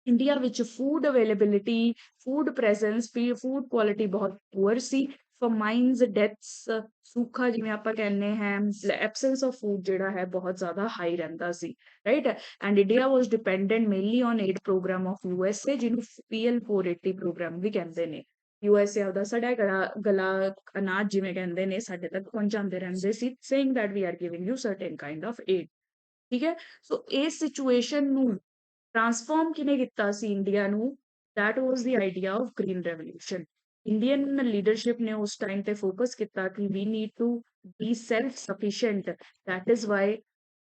ਇੰਡੀਆ ਵਿੱਚ food availability, food presence, food quality ਬਹੁਤ ਪੂਅਰ ਸੀ। ਫਮਾਈਨਸ, ਡੈਥਸ, ਸੂਖਾ ਜਿਵੇਂ ਆਪਾਂ ਕਹਿੰਦੇ ਹਾਂ, ਐਬਸੈਂਸ ਆਫ ਫੂਡ ਜਿਹੜਾ ਹੈ ਬਹੁਤ ਜ਼ਿਆਦਾ ਹਾਈ ਰਹਿੰਦਾ ਸੀ। Right, and India was dependent mainly on aid programme of USA, ਜਿਹਨੂੰ PL480 ਪ੍ਰੋਗਰਾਮ ਵੀ ਕਹਿੰਦੇ ਨੇ। USA ਆਪਦਾ ਸੜਾ ਗਲਾ ਅਨਾਜ ਜਿਵੇਂ ਕਹਿੰਦੇ ਨੇ ਸਾਡੇ ਤੱਕ ਪਹੁੰਚਾਉਂਦੇ ਰਹਿੰਦੇ ਸੀ, saying that we are giving you certain kind of aid. ਠੀਕ ਹੈ, ਸੋ ਇਸ ਸਿਚੁਏਸ਼ਨ ਨੂੰ ਟ੍ਰਾਂਸਫਾਰਮ ਕਿਨੇ ਕੀਤਾ ਸੀ ਇੰਡੀਆ ਨੂੰ? That was the idea of green revolution. Indian leadership ਨੇ ਉਸ ਟਾਈਮ ਤੇ ਫੋਕਸ ਕੀਤਾ ਕਿ we need to be self sufficient. That is why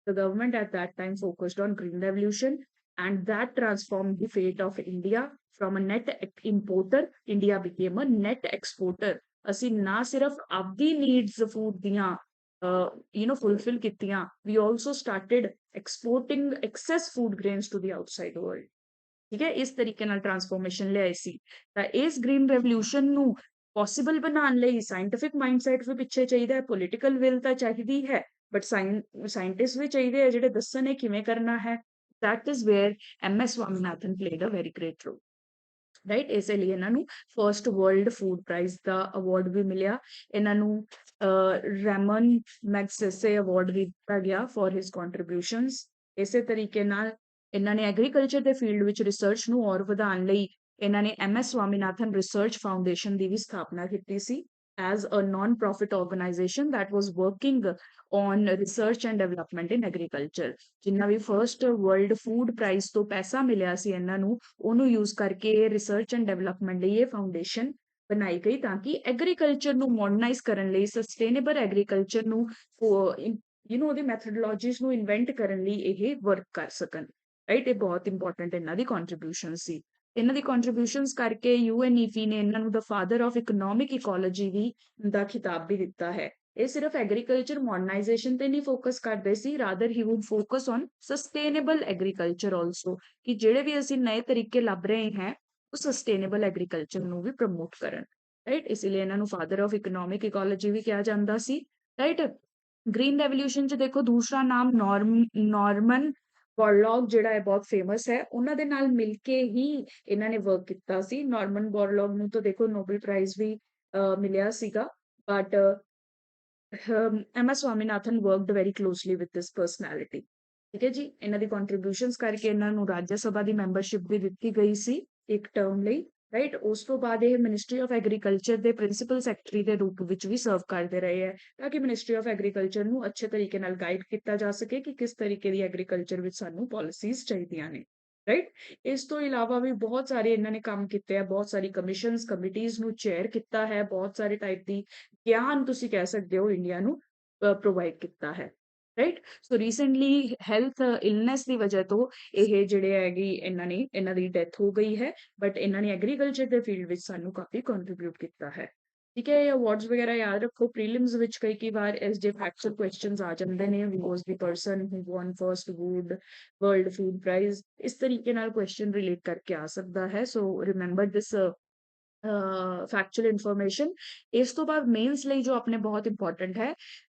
the government at that time focused on green revolution, and that transformed the fate of India from a net importer. India became a net exporter. ਅਸੀਂ ਨਾ ਸਿਰਫ ਆਪਦੀ needs food ਦੀਆਂ fulfill ਕੀਤੀਆਂ, we also started exporting excess food grains to the outside world. ਠੀਕ ਹੈ, ਇਸ ਤਰੀਕੇ ਨਾਲ ਟਰਾਂਸਫੋਰਮੇਸ਼ਨ ਲਿਆਈ ਸੀ। ਤਾਂ ਇਸ ਗ੍ਰੀਨ ਰੈਵੋਲੂਸ਼ਨ ਨੂੰ ਪੋਸੀਬਲ ਬਣਾਉਣ ਲਈ ਸਾਇੰਟਿਫਿਕ ਮਾਈਂਡਸੈਟ ਵੀ ਪਿੱਛੇ ਚਾਹੀਦਾ ਹੈ, ਪੋਲੀਟੀਕਲ ਵਿਲ ਤਾਂ ਚਾਹੀਦੀ ਹੈ, ਬਟ ਸਾਇੰਟਿਸਟ ਵੀ ਚਾਹੀਦੇ ਆ ਜਿਹੜੇ ਦੱਸਣ ਇਹ ਕਿਵੇਂ ਕਰਨਾ ਹੈ। That is where MS Swaminathan played a very great role. Right, ਇਸੇ ਲਈ ਇਹਨਾਂ ਨੂੰ ਫਰਸਟ ਵਰਲਡ ਫੂਡ ਪ੍ਰਾਈਜ਼ ਦਾ ਅਵਾਰਡ ਵੀ ਮਿਲਿਆ। ਇਹਨਾਂ ਨੂੰ ਰੈਮਨ ਮੈਗਸੇਸੇ ਅਵਾਰਡ ਵੀ ਦਿੱਤਾ ਗਿਆ ਫॉर ਹਿਸ ਕੰਟਰੀਬਿਊਸ਼ਨਸ। ਇਸੇ ਤਰੀਕੇ ਨਾਲ ਇਹਨਾਂ ਨੇ ਐਗਰੀਕਲਚਰ ਦੇ ਫੀਲਡ ਵਿੱਚ ਰਿਸਰਚ ਨੂੰ ਹੋਰ ਵਧਾਉਣ ਲਈ ਇਹਨਾਂ ਨੇ MS ਸਵਾਮੀਨਾਥਨ ਰਿਸਰਚ ਫਾਊਂਡੇਸ਼ਨ ਦੀ ਵੀ ਸਥਾਪਨਾ ਕੀਤੀ ਸੀ। as a non-profit organization that was working on research and development in agriculture. ਜਿੰਨਾ ਵੀ ਫਰਸਟ ਵਰਲਡ ਫੂਡ ਪ੍ਰਾਈਜ਼ ਤੋਂ ਪੈਸਾ ਮਿਲਿਆ ਸੀ ਇਹਨਾਂ ਨੂੰ, ਉਹਨੂੰ ਯੂਜ਼ ਕਰਕੇ ਰਿਸਰਚ ਐਂਡ ਡਿਵੈਲਪਮੈਂਟ ਲਈ ਇਹ ਫਾਊਂਡੇਸ਼ਨ ਬਣਾਈ ਗਈ ਤਾਂ ਕਿ ਐਗਰੀਕਲਚਰ ਨੂੰ ਮੋਡਰਨਾਈਜ਼ ਕਰਨ ਲਈ, ਸਸਟੇਨੇਬਲ ਐਗਰੀਕਲਚਰ ਨੂੰ ਉਹਦੀ ਮੈਥਡੋਲੋਜੀਜ਼ ਨੂੰ ਇਨਵੈਂਟ ਕਰਨ ਲਈ ਇਹ ਵਰਕ ਕਰ ਸਕਣ। ਰਾਈਟ, ਇਹ ਬਹੁਤ ਇੰਪੋਰਟੈਂਟ ਇਹਨਾਂ ਦੀ ਕੰਟਰੀਬਿਊਸ਼ਨ ਸੀ। ਇਹਨਾਂ ਦੀ ਕੰਟਰੀਬਿਊਸ਼ਨਸ ਕਰਕੇ ਯੂਐਨਈਪੀ ਨੇ ਇਹਨਾਂ ਨੂੰ the father of economic ecology ਵੀ ਦਾ ਖਿਤਾਬ ਵੀ ਦਿੱਤਾ ਹੈ। ਇਹ ਸਿਰਫ ਐਗਰੀਕਲਚਰ ਮੋਡਰਨਾਈਜੇਸ਼ਨ ਤੇ ਨਹੀਂ ਫੋਕਸ ਕਰਦੇ ਸੀ, rather he would focus on sustainable agriculture also, ਕਿ ਜਿਹੜੇ ਵੀ ਅਸੀਂ ਨਏ ਤਰੀਕੇ ਲੱਭ ਰਹੇ ਹਾਂ ਉਹ ਸਸਟੇਨੇਬਲ ਐਗਰੀਕਲਚਰ ਨੂੰ ਵੀ ਪ੍ਰਮੋਟ ਕਰਨ। ਰਾਈਟ, ਇਸ ਲਈ ਇਹਨਾਂ ਨੂੰ ਫਾਦਰ ਆਫ ਇਕਨੋਮਿਕ ਇਕੋਲੋਜੀ ਵੀ ਕਿਹਾ ਜਾਂਦਾ ਸੀ। ਰਾਈਟ, ਗ੍ਰੀਨ ਰੈਵੋਲੂਸ਼ਨ ਚ ਦੇਖੋ ਦੂਸਰਾ ਨਾਮ ਨਾਰਮਨ ਬੋਰਲੌਗ ਜਿਹੜਾ ਹੈ ਬਹੁਤ ਫੇਮਸ ਹੈ, ਉਹਨਾਂ ਦੇ ਨਾਲ ਮਿਲ ਕੇ ਹੀ ਇਹਨਾਂ ਨੇ ਵਰਕ ਕੀਤਾ ਸੀ। ਨਾਰਮਨ ਬੋਰਲੌਗ ਨੂੰ ਤਾਂ ਦੇਖੋ ਨੋਬਲ ਪ੍ਰਾਈਜ਼ ਵੀ ਮਿਲਿਆ ਸੀਗਾ, but M S Swaminathan worked very closely with this personality. ਠੀਕ ਹੈ ਜੀ, ਇਹਨਾਂ ਦੀ ਕੰਟਰੀਬਿਊਸ਼ਨਸ ਕਰਕੇ ਇਹਨਾਂ ਨੂੰ ਰਾਜ ਸਭਾ ਦੀ ਮੈਂਬਰਸ਼ਿਪ ਵੀ ਦਿੱਤੀ ਗਈ ਸੀ ਇੱਕ ਟਰਮ ਲਈ। ਰਾਈਟ, ਉਸ ਤੋਂ ਬਾਅਦ ਇਹ ਮਿਨਿਸਟਰੀ ਆਫ ਐਗਰੀਕਲਚਰ ਦੇ ਪ੍ਰਿੰਸੀਪਲ ਸੈਕਟਰੀ ਦੇ ਰੂਪ ਵਿੱਚ ਵੀ ਸਰਵ ਕਰਦੇ ਰਹੇ ਹੈ, ਤਾਂ ਕਿ ਮਿਨਿਸਟਰੀ ਆਫ ਐਗਰੀਕਲਚਰ ਨੂੰ ਅੱਛੇ ਤਰੀਕੇ ਨਾਲ ਗਾਈਡ ਕੀਤਾ ਜਾ ਸਕੇ ਕਿ ਕਿਸ ਤਰੀਕੇ ਦੀ ਐਗਰੀਕਲਚਰ ਵਿੱਚ ਸਾਨੂੰ ਪਾਲਿਸੀਜ਼ ਚਾਹੀਦੀਆਂ ਨੇ। ਰਾਈਟ, ਇਸ ਤੋਂ ਇਲਾਵਾ ਵੀ ਬਹੁਤ ਸਾਰੇ ਇਹਨਾਂ ਨੇ ਕੰਮ ਕੀਤੇ ਆ, ਬਹੁਤ ਸਾਰੀ ਕਮਿਸ਼ਨਸ ਕਮਿਟੀਜ਼ ਨੂੰ ਚੇਅਰ ਕੀਤਾ ਹੈ, ਬਹੁਤ ਸਾਰੇ ਟਾਈਪ ਦੀ ਗਿਆਨ ਤੁਸੀਂ ਕਹਿ ਸਕਦੇ ਹੋ ਇੰਡੀਆ ਨੂੰ ਪ੍ਰੋਵਾਈਡ ਕੀਤਾ ਹੈ। ਰਾਈਟ, ਸੋ ਰੀਸੈਂਟਲੀ ਹੈਲਥ ਇਲਨੈਸ ਦੀ ਵਜ੍ਹਾ ਤੋਂ ਇਹ ਜਿਹੜੇ ਹੈਗੀ ਇਹਨਾਂ ਦੀ ਡੈਥ ਹੋ ਗਈ ਹੈ, ਬਟ ਇਹਨਾਂ ਨੇ ਐਗਰੀਕਲਚਰ ਦੇ ਫੀਲਡ ਵਿੱਚ ਸਾਨੂੰ ਕਾਫੀ ਕੰਟਰੀਬਿਊਟ ਕੀਤਾ ਹੈ। ਠੀਕ ਹੈ, ਇਹ ਅਵਾਰਡਸ ਵਗੈਰਾ ਯਾਦ ਰੱਖੋ। ਪ੍ਰੀਲਿਮਸ ਵਿੱਚ ਕਈ ਵਾਰ ਇਸ ਜੇ ਫੈਕਚੁਅਲ ਕੁਐਸਚਨਸ ਆ ਜਾਂਦੇ ਨੇ, who was the person who won first world food prize, ਇਸ ਤਰੀਕੇ ਨਾਲ ਕੁਐਸਚਨ ਰਿਲੇਟ ਕਰਕੇ ਆ ਸਕਦਾ ਹੈ। So remember this factual information. ਇਸ ਤੋਂ ਬਾਅਦ ਮੇਨਸ ਲਈ ਜੋ ਆਪਣੇ ਬਹੁਤ ਇੰਪੋਰਟੈਂਟ ਹੈ,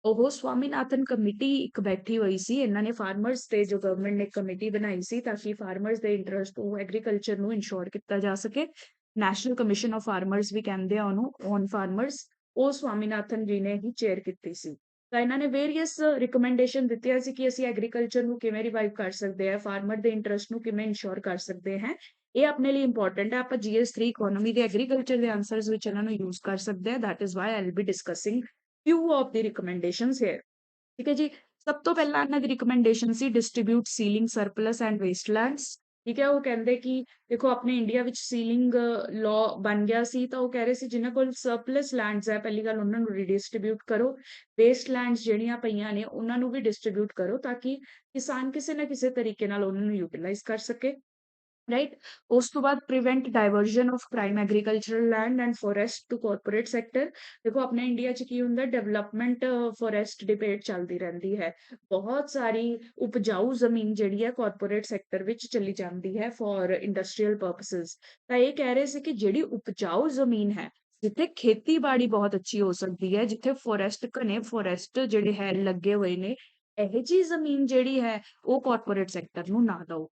ਉਹ ਸਵਾਮੀਨਾਥਨ ਕਮੇਟੀ ਇੱਕ ਬੈਠੀ ਹੋਈ ਸੀ। ਇਹਨਾਂ ਨੇ ਫਾਰਮਰਸ ਤੇ ਜੋ ਗਵਰਨਮੈਂਟ ਨੇ ਕਮੇਟੀ ਬਣਾਈ ਸੀ ਤਾਂ ਕਿ ਫਾਰਮਰਸ ਦੇ ਇੰਟਰਸਟ ਉਹ ਐਗਰੀਕਲਚਰ ਨੂੰ ਇੰਸ਼ੋਰ ਕੀਤਾ ਜਾ ਸਕੇ। ਨੈਸ਼ਨਲ ਕਮਿਸ਼ਨ ਆਫ ਫਾਰਮਰਸ ਵੀ ਕਹਿੰਦੇ ਆ ਉਹਨੂੰ, ਔਨ ਫਾਰਮਰਸ, ਉਹ ਸਵਾਮੀਨਾਥਨ ਜੀ ਨੇ ਹੀ ਚੇਅਰ ਕੀਤੀ ਸੀ। ਤਾਂ ਇਹਨਾਂ ਨੇ ਵੇਰੀਅਸ ਰਿਕਮੈਂਡੇਸ਼ਨ ਦਿੱਤੀਆਂ ਸੀ ਕਿ ਅਸੀਂ ਐਗਰੀਕਲਚਰ ਨੂੰ ਕਿਵੇਂ ਰਿਵਾਈਵ ਕਰ ਸਕਦੇ ਹਾਂ, ਫਾਰਮਰ ਦੇ ਇੰਟਰਸਟ ਨੂੰ ਕਿਵੇਂ ਇੰਸ਼ੋਰ ਕਰ ਸਕਦੇ ਹਾਂ। ਇਹ ਆਪਣੇ ਲਈ ਇੰਪੋਰਟੈਂਟ ਹੈ। ਆਪਾਂ GS3 ਇਕੋਨੋਮੀ ਦੇ ਐਗਰੀਕਲਚਰ ਦੇ ਆਨਸਰਸ ਵਿੱਚ ਇਹਨਾਂ ਨੂੰ ਯੂਜ਼ ਕਰ ਸਕਦੇ ਹਾਂ। That is why I will be discussing few of the recommendations here। ਠੀਕ ਹੈ ਜੀ, ਸਭ ਤੋਂ ਪਹਿਲਾਂ ਇਹਨਾਂ ਦੀ ਰਿਕਮੈਂਡੇਸ਼ਨ ਸੀ distribute ceiling surplus and wastelands. ਠੀਕ ਹੈ, ਉਹ ਕਹਿੰਦੇ ਕਿ ਦੇਖੋ ਆਪਣੇ ਇੰਡੀਆ ਵਿੱਚ ਸੀਲਿੰਗ ਲਾਅ ਬਣ ਗਿਆ ਸੀ, ਤਾਂ ਉਹ ਕਹਿ ਰਹੇ ਸੀ ਜਿਨ੍ਹਾਂ ਕੋਲ ਸਰਪਲਸ ਲੈਂਡਸ ਹੈ, ਪਹਿਲੀ ਗੱਲ ਉਹਨਾਂ ਨੂੰ ਰੀਡਿਸਟ੍ਰੀਬਿਊਟ ਕਰੋ, ਵੇਸਟਲੈਂਡਸ ਜਿਹੜੀਆਂ ਪਈਆਂ ਨੇ ਉਹਨਾਂ ਨੂੰ ਵੀ ਡਿਸਟ੍ਰੀਬਿਊਟ ਕਰੋ ਤਾਂ ਕਿ ਕਿਸਾਨ ਕਿਸੇ ਨਾ ਕਿਸੇ ਤਰੀਕੇ ਨਾਲ ਉਹਨਾਂ ਨੂੰ ਯੂਟਿਲਾਈਜ਼ ਕਰ ਸਕੇ। ਰਾਈਟ, ਉਸ ਤੋਂ ਬਾਅਦ prevent diversion of prime agricultural land and forest to corporate sector. ਦੇਖੋ ਆਪਣੇ ਇੰਡੀਆ 'ਚ ਕੀ ਹੁੰਦਾ, ਡਿਵੈਲਪਮੈਂਟ ਫੋਰੈਸਟ ਡਿਬੇਟ ਚੱਲਦੀ ਰਹਿੰਦੀ ਹੈ। ਬਹੁਤ ਸਾਰੀ ਉਪਜਾਊ ਜ਼ਮੀਨ ਜਿਹੜੀ ਹੈ ਕਾਰਪੋਰੇਟ ਸੈਕਟਰ ਵਿੱਚ ਚਲੀ ਜਾਂਦੀ ਹੈ ਫॉर ਇੰਡਸਟਰੀਅਲ ਪਰਪਸਿਸ। ਤਾਂ ਇਹ ਕਹਿ ਰਹੇ ਸੀ ਕਿ ਜਿਹੜੀ ਉਪਜਾਊ ਜ਼ਮੀਨ ਹੈ, ਜਿੱਥੇ ਖੇਤੀਬਾੜੀ ਬਹੁਤ ਅੱਛੀ ਹੋ ਸਕਦੀ ਹੈ, ਜਿੱਥੇ ਫੋਰੈਸਟ ਘਨੇ ਫੋਰੈਸਟ ਜਿਹੜੇ ਹੈ ਲੱਗੇ ਹੋਏ ਨੇ, ਇਹੋ ਜਿਹੀ ਜ਼ਮੀਨ ਜਿਹੜੀ ਹੈ ਉਹ ਕਾਰਪੋਰੇਟ ਸੈਕਟਰ ਨੂੰ ਨਾ ਦਿਓ।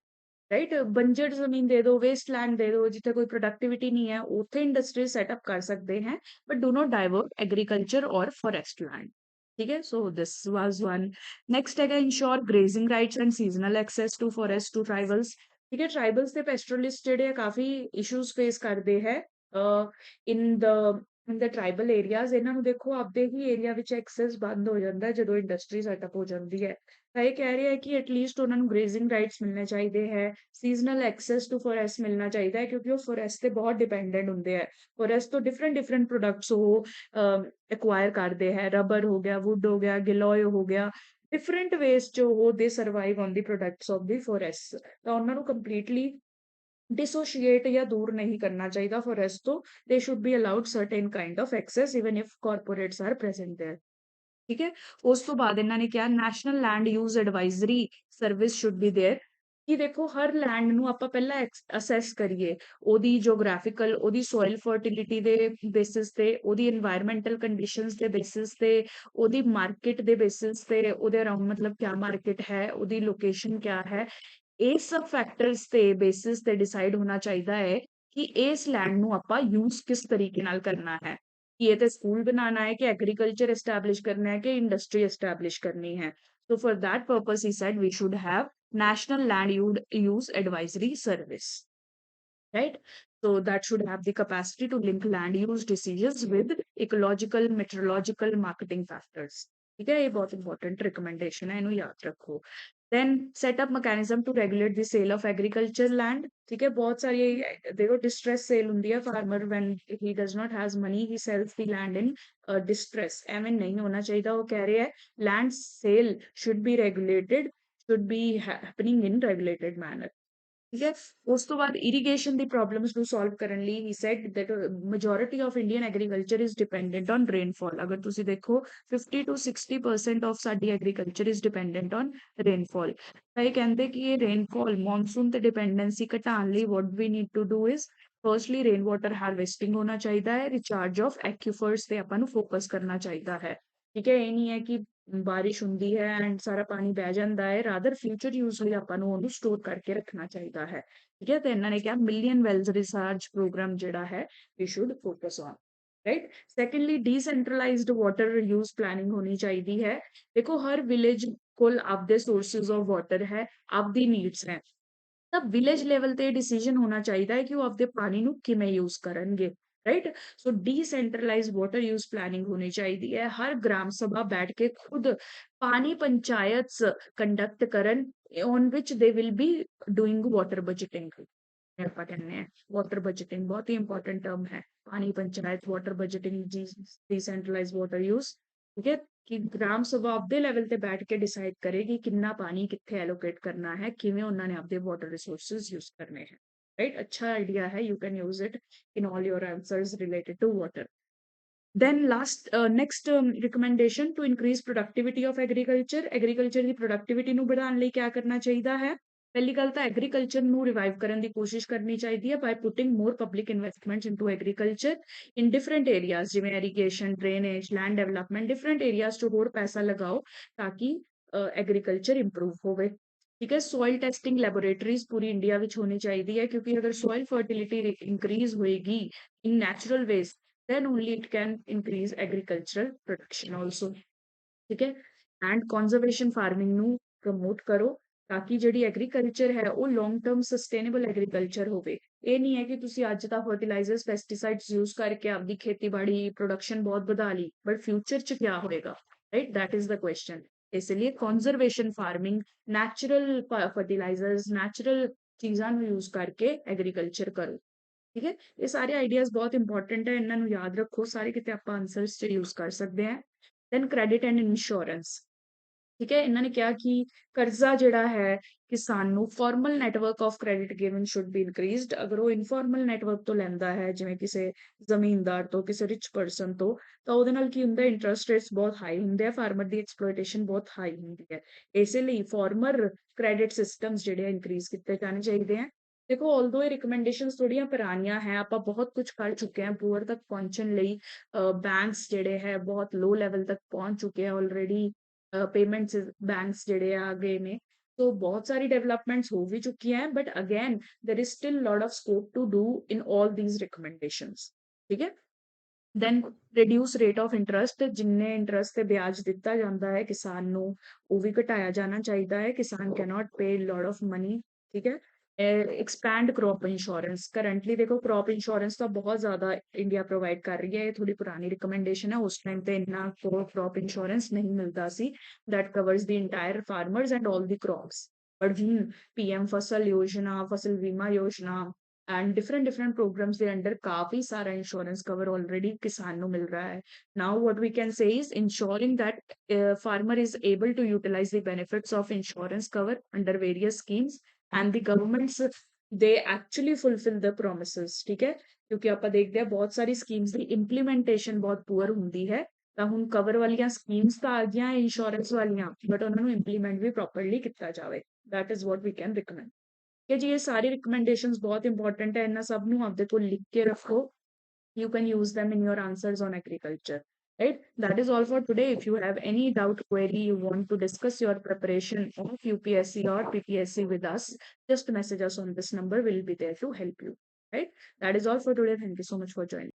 ਰਾਈਟ, ਬੰਜਰ ਜ਼ਮੀਨ ਦੇ ਦਿਓ, ਵੇਸਟਲੈਂਡ ਦੇ ਦਿਓ, ਜਿੱਥੇ ਕੋਈ ਪ੍ਰੋਡਕਟਿਵਿਟੀ ਨਹੀਂ ਹੈ, ਉੱਥੇ ਇੰਡਸਟਰੀ ਸੈਟਅਪ ਕਰ ਸਕਦੇ हैं, but do not divert agriculture और फॉरेस्ट लैंड। ठीक है, so this was one. Next है ensure grazing rights and seasonal access to forest to tribals. ठीक है, ट्राइबल्स ਤੇ ਪੈਸਟਰਲਿਸਟ ਜਿਹੜੇ ਆ ਕਾਫੀ ਇਸ਼ੂਜ਼ ਫੇਸ ਕਰਦੇ ਹੈ ਇਨ ਦ ਟ੍ਰਾਈਬਲ ਏਰੀਆਜ਼। ਇਹਨਾਂ ਨੂੰ ਦੇਖੋ ਆਪਦੇ ਹੀ ਏਰੀਆ ਵਿੱਚ ਐਕਸੈਸ ਬੰਦ ਹੋ ਜਾਂਦਾ ਹੈ ਜਦੋਂ ਇੰਡਸਟਰੀ ਸੈਟਅਪ ਹੋ ਜਾਂਦੀ ਹੈ। ਤਾਂ ਇਹ ਕਹਿ ਰਿਹਾ ਹੈ ਕਿ ਐਟਲੀਸਟ ਉਹਨਾਂ ਨੂੰ ਗ੍ਰੇਜ਼ਿੰਗ ਰਾਈਟਸ ਮਿਲਣੇ ਚਾਹੀਦੇ ਹੈ, ਸੀਜ਼ਨਲ ਐਕਸੈਸ ਟੂ ਫੋਰੈਸਟ ਮਿਲਣਾ ਚਾਹੀਦਾ ਹੈ, ਕਿਉਂਕਿ ਉਹ ਫੋਰੈਸਟ ਤੇ ਬਹੁਤ ਡਿਪੈਂਡੈਂਟ ਹੁੰਦੇ ਹੈ। ਫੋਰੈਸਟ ਤੋਂ ਡਿਫਰੈਂਟ ਪ੍ਰੋਡਕਟਸ ਉਹ ਐਕਵਾਇਰ ਕਰਦੇ ਹੈ, ਰਬਰ ਹੋ ਗਿਆ, ਵੁੱਡ ਹੋ ਗਿਆ, ਗਿਲੋਏ ਹੋ ਗਿਆ, ਡਿਫਰੈਂਟ ਵੇਜ਼ 'ਚ ਉਹ ਦੇ survive on the products of the forest. ਤਾਂ ਉਹਨਾਂ ਨੂੰ ਕੰਪਲੀਟਲੀ डिसोशिएट या दूर नहीं करना चाहिए फॉरेस्ट तो they should be allowed certain kind of access even if corporates are present there. ठीक है, ਉਸ ਤੋਂ ਬਾਅਦ ਇਹਨਾਂ ਨੇ ਕਿਹਾ national land use advisory service should be there, ਕਿ ਦੇਖੋ ਹਰ ਲੈਂਡ ਨੂੰ ਆਪਾਂ ਪਹਿਲਾਂ ਅਸੈਸ ਕਰੀਏ, ਉਹਦੀ ਜੀਓਗ੍ਰਾਫਿਕਲ, ਉਹਦੀ ਸੋਇਲ ਫਰਟੀਲਿਟੀ ਦੇ ਬੇਸਿਸ ਤੇ, ਉਹਦੀ এনवायरमेंटल ਕੰਡੀਸ਼ਨਸ ਦੇ ਬੇਸਿਸ ਤੇ, ਉਹਦੀ ਮਾਰਕੀਟ ਦੇ ਬੇਸਿਸ ਤੇ, ਉਹਦੇ ਅਰਾਊਂਡ ਮਤਲਬ ਕਿਆ ਮਾਰਕੀਟ ਹੈ, ਉਹਦੀ ਲੋਕੇਸ਼ਨ ਕਿਆ ਹੈ, ਇਹ ਸਭ ਫੈਕਟਰਸ ਤੇ ਬੇਸਿਸ ਤੇ ਡਿਸਾਈਡ ਹੋਣਾ ਚਾਹੀਦਾ ਹੈ ਕਿ ਇਸ ਲੈਂਡ ਨੂੰ ਆਪਾਂ ਯੂਜ਼ ਕਿਸ ਤਰੀਕੇ ਨਾਲ ਕਰਨਾ ਹੈ, कि ये तो स्कूल बनाना है कि एग्रीकल्चर एस्टैब्लिश करना है कि इंडस्ट्री एस्टैब्लिश करनी है। तो फॉर दैट पर्पस ही said we should have national land use advisory service. Right, So that should have the capacity to link land use decisions with ecological, meteorological, marketing factors. ठीक है, ये बहुत important recommendation है, इन्हें याद रखो. Then set up mechanism to regulate the sale of agriculture land. ठीक है, बहुत सारी देखो डिस्ट्रेस सेल होती है. Farmer when he does not has money he sells the land in distress. एवं नहीं होना चाहिए. वो कह रहे हैं land sale should be regulated, should be happening in regulated manner. ठीक है, ਉਸ ਤੋਂ ਬਾਅਦ irrigation ਦੀ problems ਨੂੰ solve ਕਰਨ ਲਈ he said that majority of Indian agriculture is dependent on rainfall. ਅਗਰ ਤੁਸੀਂ ਦੇਖੋ 50 to 60% of ਸਾਡੀ agriculture is dependent on rainfall. ਤਾਂ ਇਹ ਕਹਿੰਦੇ ਕਿ ਇਹ rainfall monsoon ਤੇ dependency ਘਟਾਉਣ ਲਈ what we need to do is firstly rain water harvesting ਹੋਣਾ ਚਾਹੀਦਾ ਹੈ. recharge of aquifers ਤੇ ਆਪਾਂ ਨੂੰ focus ਕਰਨਾ ਚਾਹੀਦਾ ਹੈ. ਠੀਕ ਹੈ, ਇਹ ਨਹੀਂ ਹੈ ਕਿ ਬਾਰਿਸ਼ ਹੁੰਦੀ ਹੈ ਐਂਡ ਸਾਰਾ ਪਾਣੀ ਬਹਿ ਜਾਂਦਾ ਹੈ. ਰਾਦਰ ਫਿਊਚਰ ਯੂਜ਼ ਲਈ ਆਪਾਂ ਨੂੰ ਉਹਨੂੰ ਸਟੋਰ ਕਰਕੇ ਰੱਖਣਾ ਚਾਹੀਦਾ ਹੈ. ਠੀਕ ਹੈ, ਤੇ ਇਹਨਾਂ ਨੇ ਕਿਹਾ ਮਿਲੀਅਨ ਵੈਲਸ ਰਿਸਰਚ ਪ੍ਰੋਗਰਾਮ ਜਿਹੜਾ ਹੈ we should focus on. Right. Secondly decentralized water use planning ਹੋਣੀ ਚਾਹੀਦੀ ਹੈ. ਦੇਖੋ ਹਰ ਵਿਲੇਜ ਕੋਲ ਆਪਦੇ ਸੋਰਸਿਸ ਆਫ ਵਾਟਰ ਹੈ, ਆਪਦੀ ਨੀਡਸ ਹੈ. ਤਾਂ ਵਿਲੇਜ ਲੈਵਲ ਤੇ ਡਿਸੀਜਨ ਹੋਣਾ ਚਾਹੀਦਾ ਹੈ ਕਿ ਉਹ ਆਪਦੇ ਪਾਣੀ ਨੂੰ ਕਿਵੇਂ ਯੂਜ਼ ਕਰਨਗੇ. राइट. सो डिसेंट्रलाइज वाटर यूज प्लानिंग होनी चाहिए है. हर ग्राम सभा बैठ के खुद पानी पंचायत कंडक्ट करन on which they will be doing water budgeting. ਆਪਾਂ ਕਹਿੰਦੇ ਆ ਵਾਟਰ ਬਜਟਿੰਗ ਬਹੁਤ ਹੀ ਇੰਪੋਰਟੈਂਟ ਟਰਮ ਹੈ. ਪਾਣੀ panchayat water budgeting decentralize water use. ਠੀਕ ਹੈ, ਕਿ ਗ੍ਰਾਮ ਸਭਾ ਆਪਦੇ ਲੈਵਲ ਤੇ ਬੈਠ ਕੇ ਡਿਸਾਈਡ ਕਰੇਗੀ ਕਿੰਨਾ ਪਾਣੀ ਕਿੱਥੇ ਐਲੋਕੇਟ ਕਰਨਾ ਹੈ, ਕਿਵੇਂ ਉਹਨਾਂ ਨੇ ਆਪਦੇ ਵਾਟਰ ਰਿਸੋਰਸਸ ਯੂਜ਼ ਕਰਨੇ ਹੈ. राइट, अच्छा आइडिया है. You can use it in all your answers related to water. Then last next recommendation to increase productivity of agriculture. Agriculture the productivity ਨੂੰ ਵਧਾਉਣ ਲਈ ਕੀ ਕਰਨਾ ਚਾਹੀਦਾ ਹੈ? ਪਹਿਲੀ ਗੱਲ ਤਾਂ agriculture ਨੂੰ revive ਕਰਨ ਦੀ ਕੋਸ਼ਿਸ਼ ਕਰਨੀ ਚਾਹੀਦੀ ਹੈ by putting more public investments into agriculture in different areas ਜਿਵੇਂ irrigation, drainage, land development, different areas 'ਚ ਹੋਰ ਪੈਸਾ ਲਗਾਓ ਤਾਂ ਕਿ agriculture improve ਹੋਵੇ. ठीक है, सॉइल टेस्टिंग लैबोरेटरीज पूरी इंडिया में होनी चाहिए है क्योंकि अगर सॉइल फर्टिलिटी इंक्रीज होएगी in natural ways then only it can increase agricultural production also. ठीक है, एंड कंजर्वेशन फार्मिंग ਨੂੰ ਪ੍ਰਮੋਟ ਕਰੋ ਤਾਂ ਕਿ ਜਿਹੜੀ ਐਗਰੀਕਲਚਰ ਹੈ ਉਹ ਲੌਂਗ ਟਰਮ ਸਸਟੇਨੇਬਲ ਐਗਰੀਕਲਚਰ ਹੋਵੇ. ਇਹ ਨਹੀਂ ਹੈ ਕਿ ਤੁਸੀਂ ਅੱਜ ਤਾਂ ਫਰਟੀਲਾਈਜ਼ਰਸ ਪੈਸਟੀਸਾਈਡਸ ਯੂਜ਼ ਕਰਕੇ ਆਪਦੀ ਖੇਤੀਬਾੜੀ ਪ੍ਰੋਡਕਸ਼ਨ ਬਹੁਤ ਵਧਾ ਲਈ ਬਟ ਫਿਊਚਰ 'ਚ ਕੀ ਹੋਏਗਾ. Right, that is the question. इसलिए conservation farming, natural fertilizers, natural चीज़ां ਨੂੰ यूज करके एग्रीकल्चर करो. ठीक है, ये सारे आइडियाज बहुत इंपॉर्टेंट है, इन्हों याद रखो. सारे कितने आप आंसर्स च यूज कर सकते हैं. Then credit and insurance. ठीक है, इन्होंने कहा कि कर्जा जिहड़ा है किसान ਨੂੰ formal network of credit given should be increased. ਅਗਰ ਉਹ ਇਨਫਾਰਮਲ ਨੈਟਵਰਕ ਤੋਂ ਲੈਂਦਾ ਹੈ ਜਿਵੇਂ ਕਿਸੇ ਜ਼ਮੀਨਦਾਰ ਤੋਂ, ਕਿਸੇ ਰਿਚ ਪਰਸਨ ਤੋਂ, ਤਾਂ ਉਹਦੇ ਨਾਲ ਕੀ ਹੁੰਦਾ, ਇੰਟਰਸਟ ਰੇਟਸ ਬਹੁਤ ਹਾਈ ਹੁੰਦੇ ਆ, ਫਾਰਮਰ ਦੀ ਐਕਸਪਲੋਇਟੇਸ਼ਨ ਬਹੁਤ ਹਾਈ ਹੁੰਦੀ ਹੈ. ਇਸੇ ਲਈ ਫਾਰਮਰ ਕ੍ਰੈਡਿਟ ਸਿਸਟਮਸ ਜਿਹੜੇ ਇਨਕਰੀਜ਼ ਕੀਤੇ ਜਾਣੇ ਚਾਹੀਦੇ ਆ. ਦੇਖੋ ਆਲਦੋ ਇਹ ਰਿਕਮੈਂਡੇਸ਼ਨਸ ਥੋੜੀਆਂ ਪੁਰਾਣੀਆਂ ਹੈ, ਆਪਾਂ ਬਹੁਤ ਕੁਝ ਕਰ ਚੁੱਕੇ ਹਾਂ ਪੂਅਰ ਤੱਕ ਪਹੁੰਚਣ ਲਈ. ਬੈਂਕਸ ਜਿਹੜੇ ਹੈ ਬਹੁਤ ਲੋ ਲੈਵਲ ਤੱਕ ਪਹੁੰਚ ਚੁੱਕੇ ਆ ਆਲਰੇਡੀ. पेमेंट्स बैंक्स ਜਿਹੜੇ ਆ ਗਏ ਨੇ. तो बहुत सारी डेवलपमेंट्स हो भी चुकी हैं but again there is still lot of scope to do in all these recommendations. ठीक है, then reduce rate of interest. जिन्ने इंटरस्ट ਤੇ ਵਿਆਜ ਦਿੱਤਾ ਜਾਂਦਾ ਹੈ ਕਿਸਾਨ ਨੂੰ ਉਹ ਵੀ ਘਟਾਇਆ ਜਾਣਾ ਚਾਹੀਦਾ ਹੈ. ਕਿਸਾਨ cannot pay lot of money. ठीक है, एक्सपैंड क्रॉप इंश्योरेंस. करंटली देखो क्रॉप इंश्योरेंस तो बहुत ज्यादा इंडिया प्रोवाइड कर रही है. ये थोड़ी पुरानी रिकमेंडेशन है, उस टाइम पे इतना क्रॉप इंश्योरेंस नहीं मिलता see that covers the entire farmers and all the crops. But PM फसल योजना, फसल बीमा योजना एंड डिफरेंट डिफरेंट प्रोग्राम्स के अंडर काफी सारा इंश्योरेंस कवर ऑलरेडी किसान को मिल रहा है. Now what we can say is insuring that farmer is able to utilise the benefits of insurance cover under various schemes and the governments they actually fulfill the promises. ठीक है, क्योंकि आप देखते हैं बहुत सारी स्कीम्स की implementation बहुत पुअर होंगी है. ਤਾਂ ਹੁਣ ਕਵਰ ਵਾਲੀਆਂ ਸਕੀਮਸ ਤਾਂ ਆ ਗਈਆਂ ਇੰਸ਼ੋਰੈਂਸ ਵਾਲੀਆਂ ਬਟ ਉਹਨਾਂ ਨੂੰ ਇੰਪਲੀਮੈਂਟ ਵੀ ਪ੍ਰੋਪਰਲੀ ਕੀਤਾ ਜਾਵੇ. that is what we can recommend. ਕਿ ਜੀ ਇਹ ਸਾਰੀ ਰਿਕਮੈਂਡੇਸ਼ਨਸ ਬਹੁਤ ਇੰਪੋਰਟੈਂਟ ਹੈ, ਇਹਨਾਂ ਸਭ ਨੂੰ ਆਪਦੇ ਕੋਲ ਲਿਖ ਕੇ ਰੱਖੋ. you can use them in your answers on agriculture. Right, that is all for today. If you have any doubt, query, you want to discuss your preparation of UPSC or PPSC with us, just message us on this number. We'll be there to help you. Right, that is all for today. Thank you so much for joining.